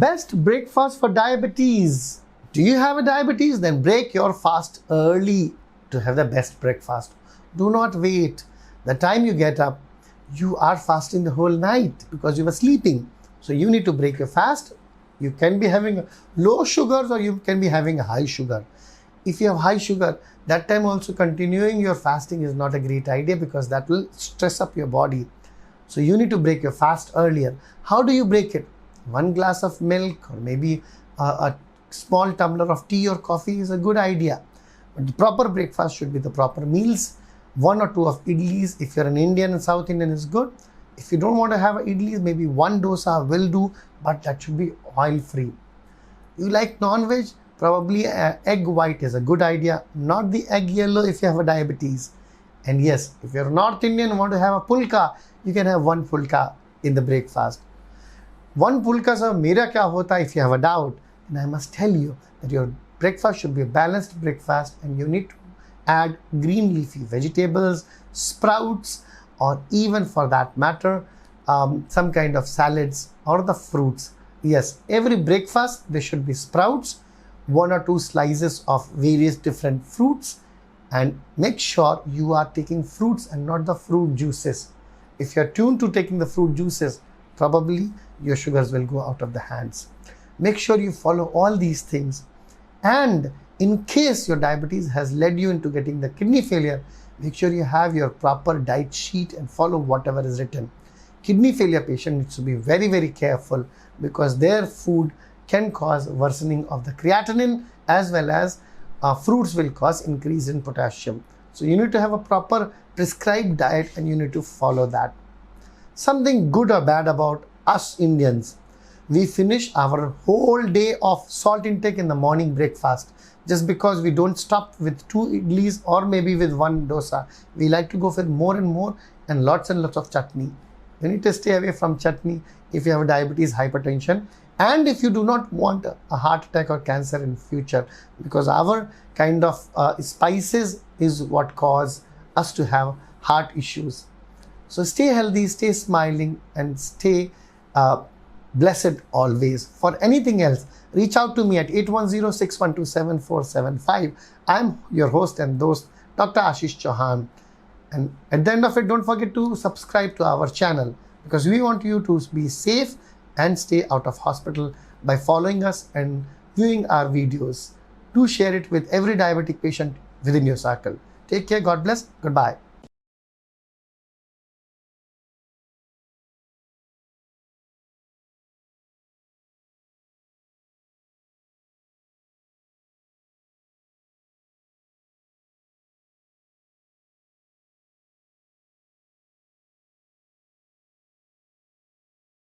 Best breakfast for diabetes. Do you have a diabetes? Then break your fast early to have the best breakfast. Do not wait. The time you get up, you are fasting the whole night because you were sleeping. So you need to break your fast. You can be having low sugars or you can be having a high sugar. If you have high sugar, that time also continuing your fasting is not a great idea because that will stress up your body. So you need to break your fast earlier. How do you break it? 1 glass of milk or maybe a small tumbler of tea or coffee is a good idea. But the proper breakfast should be the proper meals. 1 or 2 of idlis. If you're an Indian and South Indian is good. If you don't want to have idlis, maybe 1 dosa will do, but that should be oil free. You like non-veg? Probably egg white is a good idea, not the egg yellow if you have a diabetes. And yes, if you're North Indian and want to have a pulka, you can have 1 pulka in the breakfast. 1 pulka sa mera kya hota if you have a doubt. And I must tell you that your breakfast should be a balanced breakfast and you need to add green leafy vegetables, sprouts, or even for that matter, some kind of salads or the fruits. Yes, every breakfast there should be sprouts, 1 or 2 slices of various different fruits, and make sure you are taking fruits and not the fruit juices. If you are tuned to taking the fruit juices, probably your sugars will go out of the hands. Make sure you follow all these things. And in case your diabetes has led you into getting the kidney failure, make sure you have your proper diet sheet and follow whatever is written. Kidney failure patient needs to be very, very careful because their food can cause worsening of the creatinine as well as fruits will cause increase in potassium. So you need to have a proper prescribed diet and you need to follow that. Something good or bad about us Indians, we finish our whole day of salt intake in the morning breakfast. Just because we don't stop with 2 idlis or maybe with 1 dosa, we like to go for more and more and lots of chutney. You need to stay away from chutney if you have diabetes, hypertension, and if you do not want a heart attack or cancer in future, because our kind of spices is what cause us to have heart issues. So stay healthy, stay smiling, and stay blessed always. For anything else, reach out to me at 8106127475. I'm your host and host, Dr. Ashish Chauhan. And at the end of it, don't forget to subscribe to our channel because we want you to be safe and stay out of hospital by following us and viewing our videos. Do share it with every diabetic patient within your circle. Take care. God bless. Goodbye.